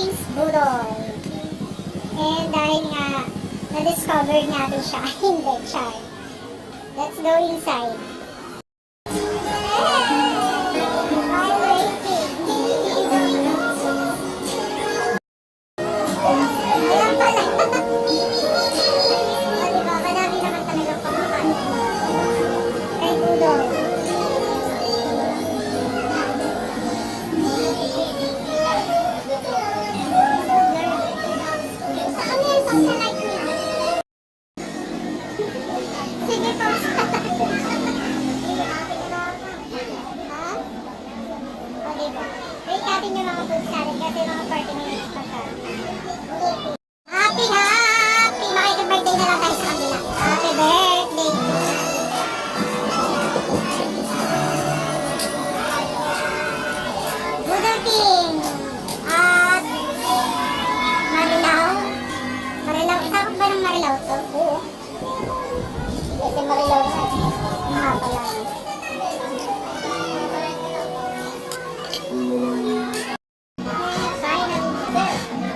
James Budol. And dahil nga, na-discover natin siya. Hindi, char. Let's go inside. Ayan pala. Diba, madami naman talaga pamahal. Kay Budol. Sige po. Ha? O, diba? Wait natin yung mga food salad kasi mga 40 minutes pa siya. Happy, happy! Makikipag-birthday na lang tayo sa kanila. Happy birthday! Budol King! At Marilaw. Marilaw. Sakot ba ng Marilaw to? Oo. Kasi Marilaw na. Nga pala.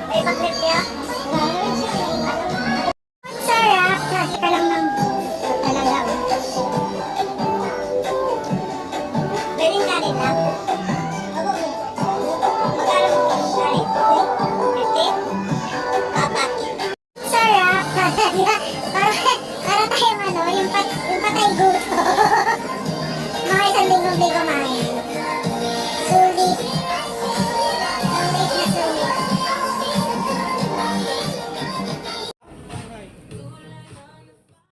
May pag-trip kaya? Sarap! Kasi ka lang ng talaga. Pwedeng kanin lang.